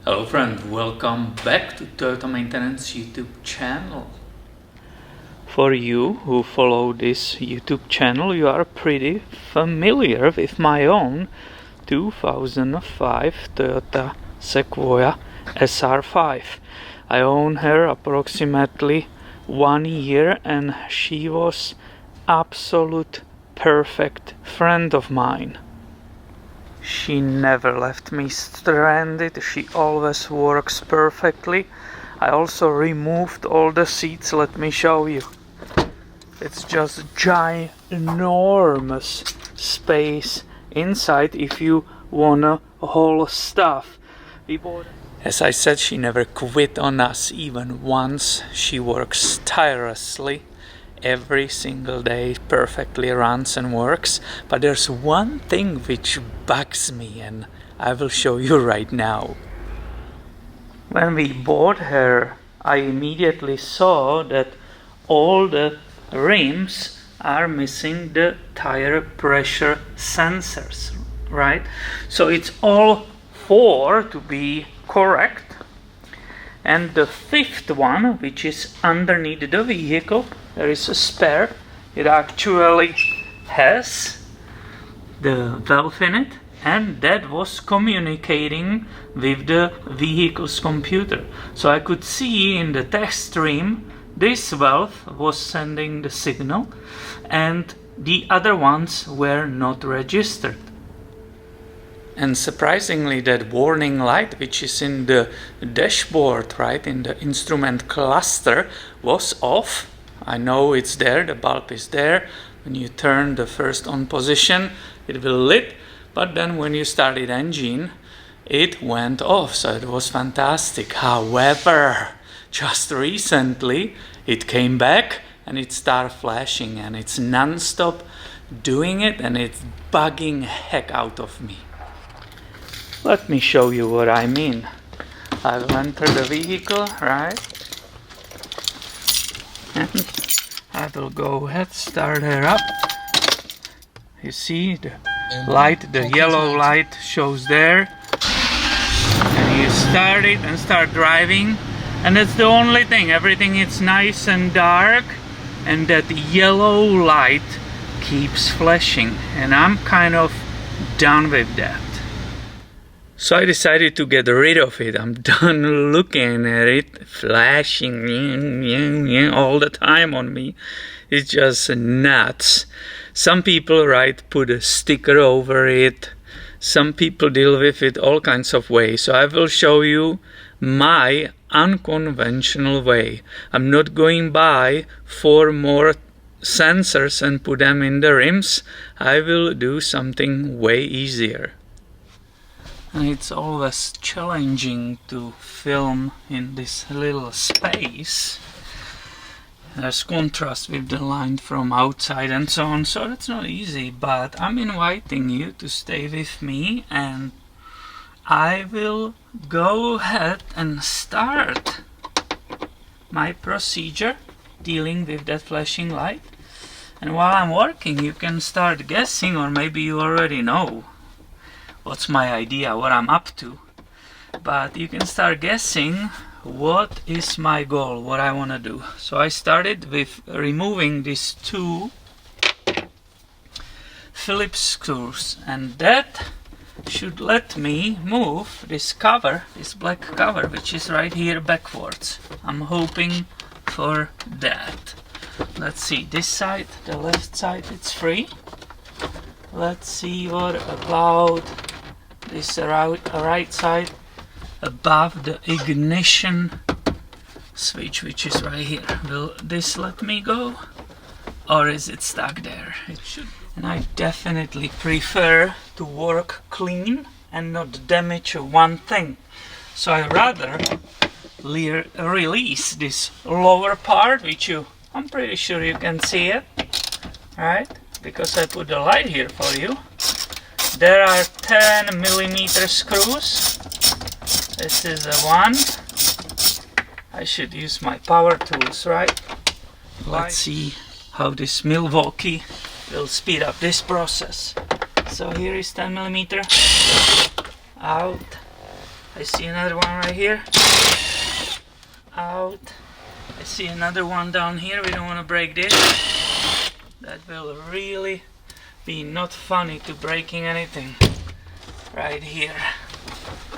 Hello friend, welcome back to Toyota Maintenance YouTube channel. For you who follow this YouTube channel, you are pretty familiar with my own 2005 Toyota Sequoia SR5. I own her approximately 1 year and she was absolute perfect friend of mine. She never left me stranded, she always works perfectly. I also removed all the seats, let me show you. It's just ginormous space inside if you wanna haul stuff. As I said, she never quit on us even once. She works tirelessly. Every single day perfectly runs and works, but there's one thing which bugs me and I will show you right now. When we bought her, I immediately saw that all the rims are missing the tire pressure sensors, right? So it's all four to be correct. And the fifth one, which is underneath the vehicle, there is a spare. It actually has the valve in it, and that was communicating with the vehicle's computer. So I could see in the test stream this valve was sending the signal and the other ones were not registered. And surprisingly, that warning light, which is in the dashboard, right, in the instrument cluster, was off. I know it's there, the bulb is there. When you turn the first on position, it will lit, but then when you started engine, it went off, so it was fantastic. However, just recently, it came back and it started flashing and it's non-stop doing it and it's bugging heck out of me. Let me show you what I mean. I will enter the vehicle, right? And I will go ahead, start her up. You see the light, the yellow light shows there. And you start it and start driving. And that's the only thing. Everything is nice and dark. And that yellow light keeps flashing. And I'm kind of done with that. So I decided to get rid of it. I'm done looking at it flashing all the time on me. It's just nuts. Some people, right, put a sticker over it. Some people deal with it all kinds of ways. So I will show you my unconventional way. I'm not going by 4 more sensors and put them in the rims. I will do something way easier. And it's always challenging to film in this little space. There's contrast with the line from outside and so on, so that's not easy, but I'm inviting you to stay with me and I will go ahead and start my procedure dealing with that flashing light. And while I'm working, you can start guessing, or maybe you already know what's my idea, what I'm up to, but you can start guessing what is my goal, what I want to do. So I started with removing these 2 Phillips screws, and that should let me move this cover, this black cover, which is right here backwards. I'm hoping for that. Let's see, this side, the left side, it's free. Let's see what about this right side above the ignition switch, which is right here. Will this let me go, or is it stuck there? It should. And I definitely prefer to work clean and not damage one thing. So I rather release this lower part, which I'm pretty sure you can see it, right? Because I put the light here for you. There are 10mm screws. This is a 1. I should use my power tools, right? Let's see how this Milwaukee will speed up this process. So here is 10mm out, I see another one right here. Out. I see another one down here. We don't want to break this. That will really be not funny to breaking anything. Right here.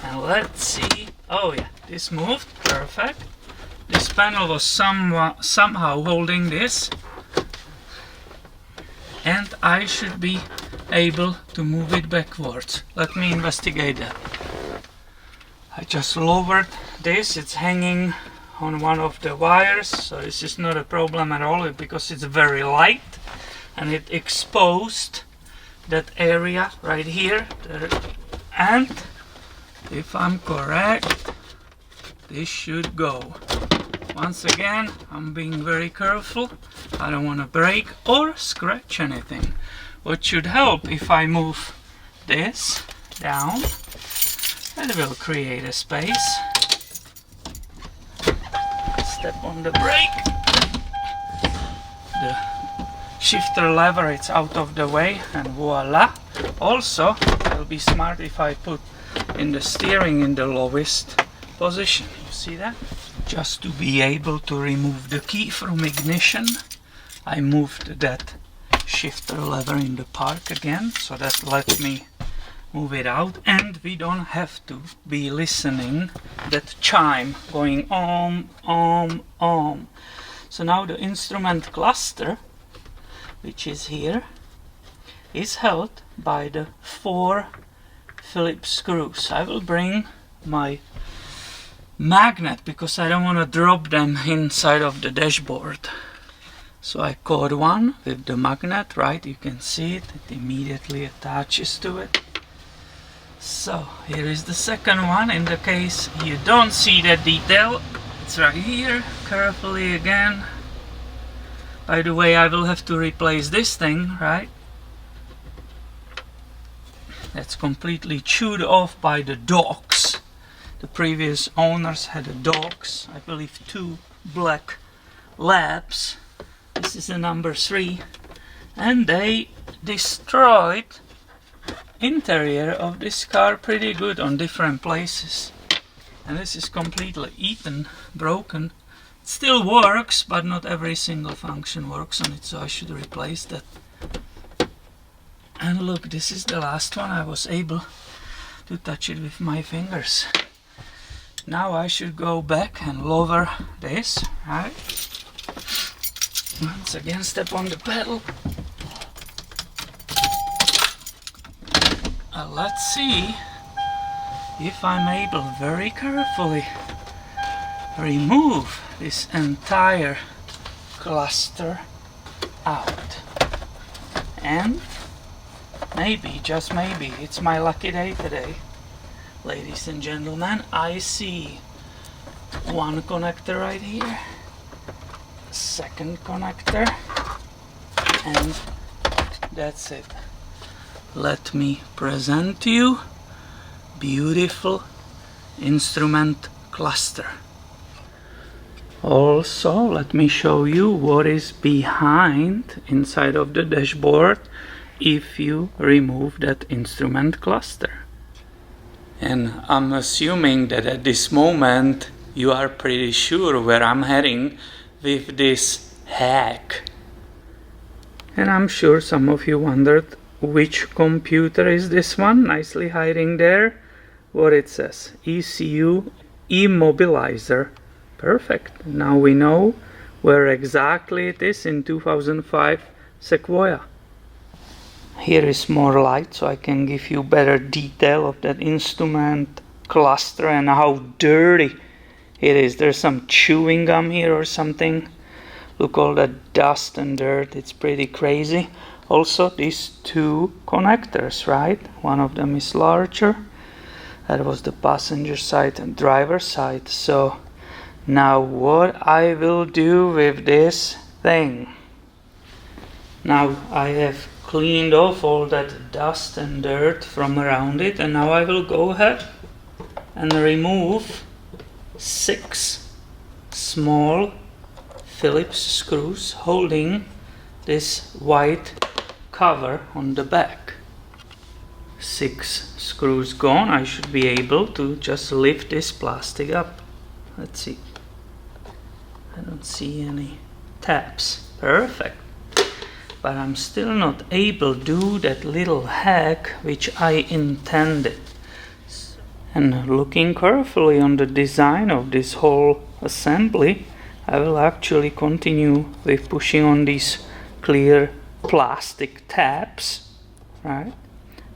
And let's see. Oh yeah, this moved. Perfect. This panel was somehow holding this. And I should be able to move it backwards. Let me investigate that. I just lowered this. It's hanging on one of the wires, so this is not a problem at all because it's very light and it exposed that area right here. And if I'm correct, this should go. Once again, I'm being very careful. I don't want to break or scratch anything. What should help if I move this down, it will create a space. Step on the brake. The shifter lever, it's out of the way, and voila. Also, it'll be smart if I put in the steering in the lowest position. You see that? Just to be able to remove the key from ignition, I moved that shifter lever in the park again, so that lets me move it out, and we don't have to be listening that chime going om. So now the instrument cluster, which is here, is held by the 4 Phillips screws. I will bring my magnet because I don't want to drop them inside of the dashboard. So I caught one with the magnet, right? You can see it, it immediately attaches to it. So here is the second one. In the case you don't see that detail, it's right here, carefully again. By the way, I will have to replace this thing, right? That's completely chewed off by the dogs. The previous owners had the dogs, I believe 2 black labs. This is the number 3, and they destroyed interior of this car pretty good on different places. And this is completely eaten, broken. It still works, but not every single function works on it, so I should replace that. And look, this is the last one. I was able to touch it with my fingers. Now I should go back and lower this, right? Once again, step on the pedal. Let's see if I'm able very carefully remove this entire cluster out. And maybe, just maybe, it's my lucky day today. Ladies and gentlemen, I see one connector right here, second connector, and that's it. Let me present to you beautiful instrument cluster. Also, let me show you what is behind inside of the dashboard if you remove that instrument cluster. And I'm assuming that at this moment you are pretty sure where I'm heading with this hack. And I'm sure some of you wondered which computer is this one, nicely hiding there. What it says, ECU Immobilizer. Perfect. Now we know where exactly it is in 2005 Sequoia. Here is more light so I can give you better detail of that instrument cluster and how dirty it is. There's some chewing gum here or something. Look, all that dust and dirt, it's pretty crazy. Also these 2 connectors, right? One of them is larger. That was the passenger side and driver side. So now what I will do with this thing. Now I have cleaned off all that dust and dirt from around it, and now I will go ahead and remove 6 small Phillips screws holding this white cover on the back. 6 screws gone, I should be able to just lift this plastic up. Let's see. I don't see any tabs. Perfect. But I'm still not able to do that little hack which I intended. And looking carefully on the design of this whole assembly, I will actually continue with pushing on these clear plastic tabs, right?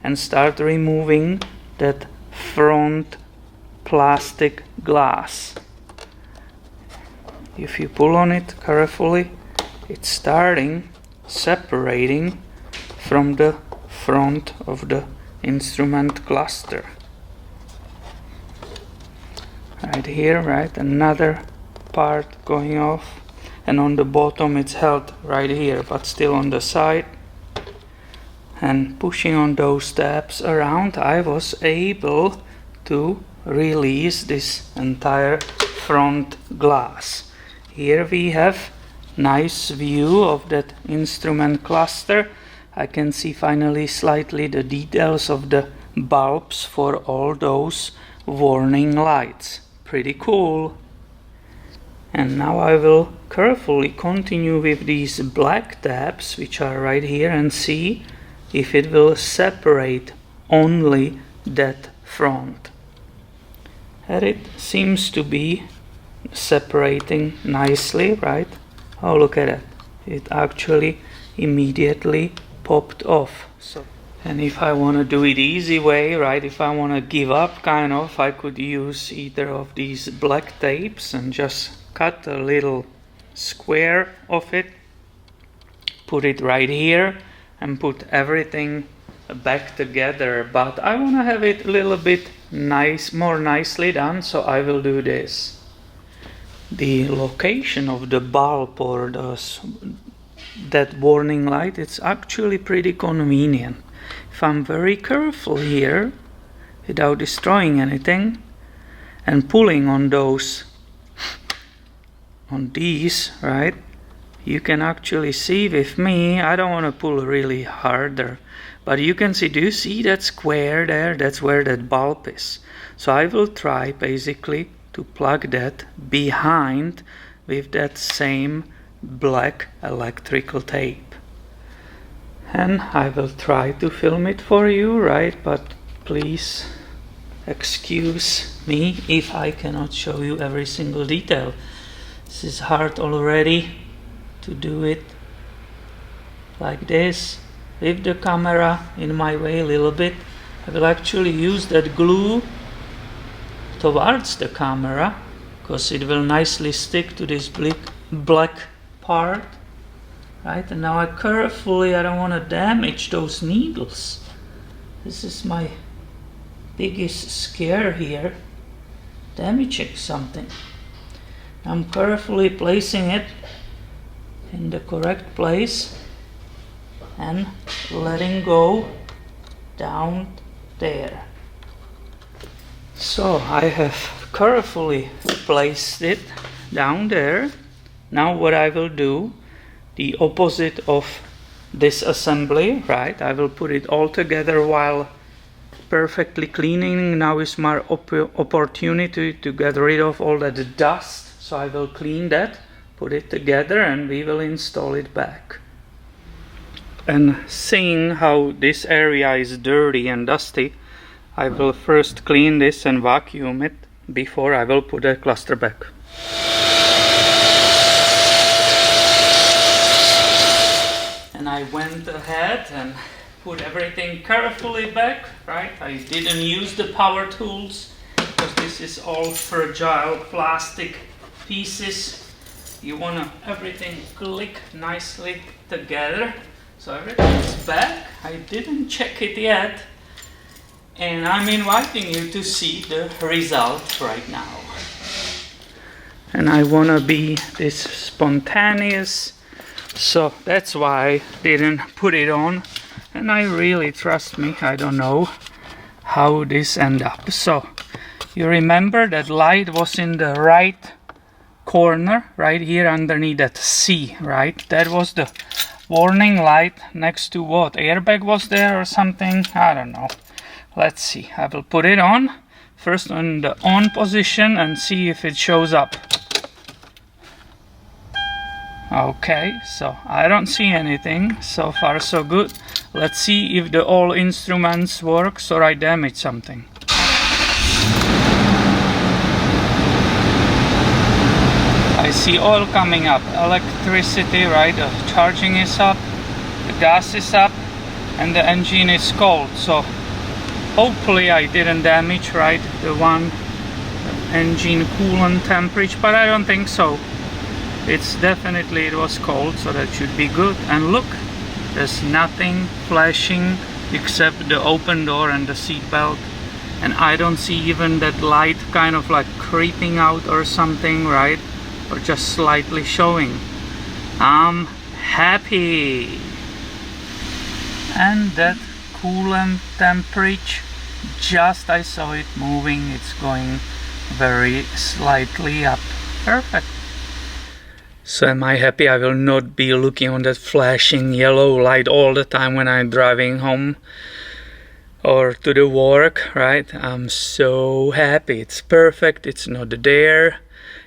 And start removing that front plastic glass. If you pull on it carefully, it's starting separating from the front of the instrument cluster. Right here, right, another part going off, and on the bottom it's held right here, but still on the side. And pushing on those tabs around, I was able to release this entire front glass. Here we have nice view of that instrument cluster. I can see finally slightly the details of the bulbs for all those warning lights. Pretty cool. And now I will carefully continue with these black tabs which are right here and see if it will separate only that front. And it seems to be separating nicely, right? Oh, look at it. It actually immediately popped off. And if I want to do it easy way, right, if I want to give up kind of, I could use either of these black tapes and just cut a little square of it, put it right here and put everything back together. But I want to have it a little bit more nicely done, so I will do this. The location of the bulb or that warning light, it's actually pretty convenient. If I'm very careful here, without destroying anything, and pulling on these, right, you can actually see with me, I don't want to pull really harder, but you can see, do you see that square there? That's where that bulb is. So I will try basically to plug that behind with that same black electrical tape. And I will try to film it for you, right? But please excuse me if I cannot show you every single detail. This is hard already to do it like this with the camera in my way a little bit. I will actually use that glue towards the camera because it will nicely stick to this black part, right? And now I don't want to damage those needles. This is my biggest scare here, damaging something. I'm carefully placing it in the correct place and letting go down there. So I have carefully placed it down there. Now what I will do, the opposite of disassembly, right? I will put it all together while perfectly cleaning. Now is my opportunity to get rid of all that dust. So I will clean that, put it together, and we will install it back. And seeing how this area is dirty and dusty, I will first clean this and vacuum it before I will put the cluster back. And I went ahead and put everything carefully back, right? I didn't use the power tools because this is all fragile plastic pieces. You want everything click nicely together. So everything is back. I didn't check it yet. And I'm inviting you to see the result right now. And I want to be this spontaneous, so that's why I didn't put it on. And I really, trust me, I don't know how this ended up. So you remember that light was in the right corner, right here underneath that C, right? That was the warning light next to what? Airbag was there or something? I don't know. Let's see, I will put it on first on the on position and see if it shows up. Okay, so I don't see anything. So far so good. Let's see if the all instruments works or I damage something. I see oil coming up, electricity, right? The charging is up, the gas is up, and the engine is cold. So hopefully I didn't damage, right, the one engine coolant temperature, but I don't think so. It's definitely, it was cold, so that should be good. And look, there's nothing flashing except the open door and the seat belt. And I don't see even that light kind of like creeping out or something, right? Or just slightly showing. I'm happy. And that coolant temperature, just I saw it moving, it's going very slightly up. Perfect. So am I happy? I will not be looking on that flashing yellow light all the time when I'm driving home or to the work, right? I'm so happy. It's perfect. It's not there.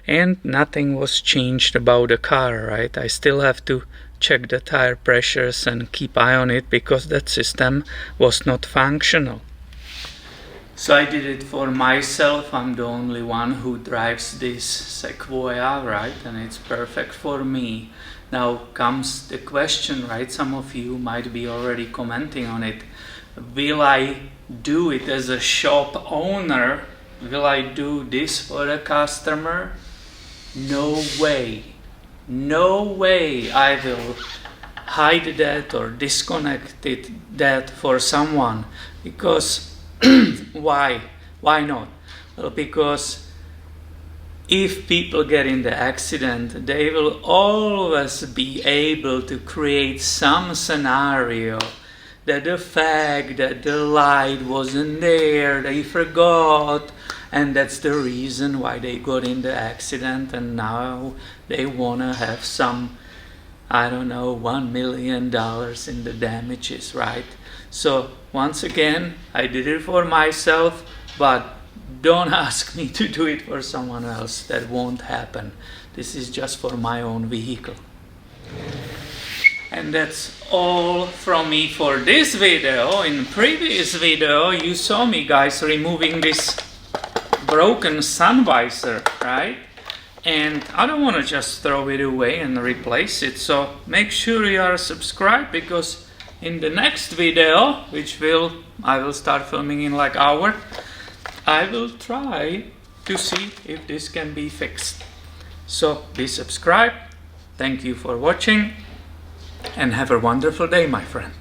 And nothing was changed about the car, right? I still have to check the tire pressures and keep eye on it because that system was not functional. So I did it for myself. I'm the only one who drives this Sequoia, right? And it's perfect for me. Now comes the question, right? Some of you might be already commenting on it. Will I do it as a shop owner? Will I do this for a customer? No way. No way I will hide that or disconnect that for someone. Because why not? Well, because if people get in the accident, they will always be able to create some scenario that the fact that the light wasn't there, they forgot, and that's the reason why they got in the accident, and now they wanna have some, I don't know, $1 million in the damages, right? So once again, I did it for myself, but don't ask me to do it for someone else. That won't happen. This is just for my own vehicle. And that's all from me for this video. In previous video, you saw me, guys, removing this broken sun visor, right? And I don't want to just throw it away and replace it. So make sure you are subscribed, because in the next video, which I will start filming in like an hour, I will try to see if this can be fixed. So be subscribed. Thank you for watching and have a wonderful day, my friend.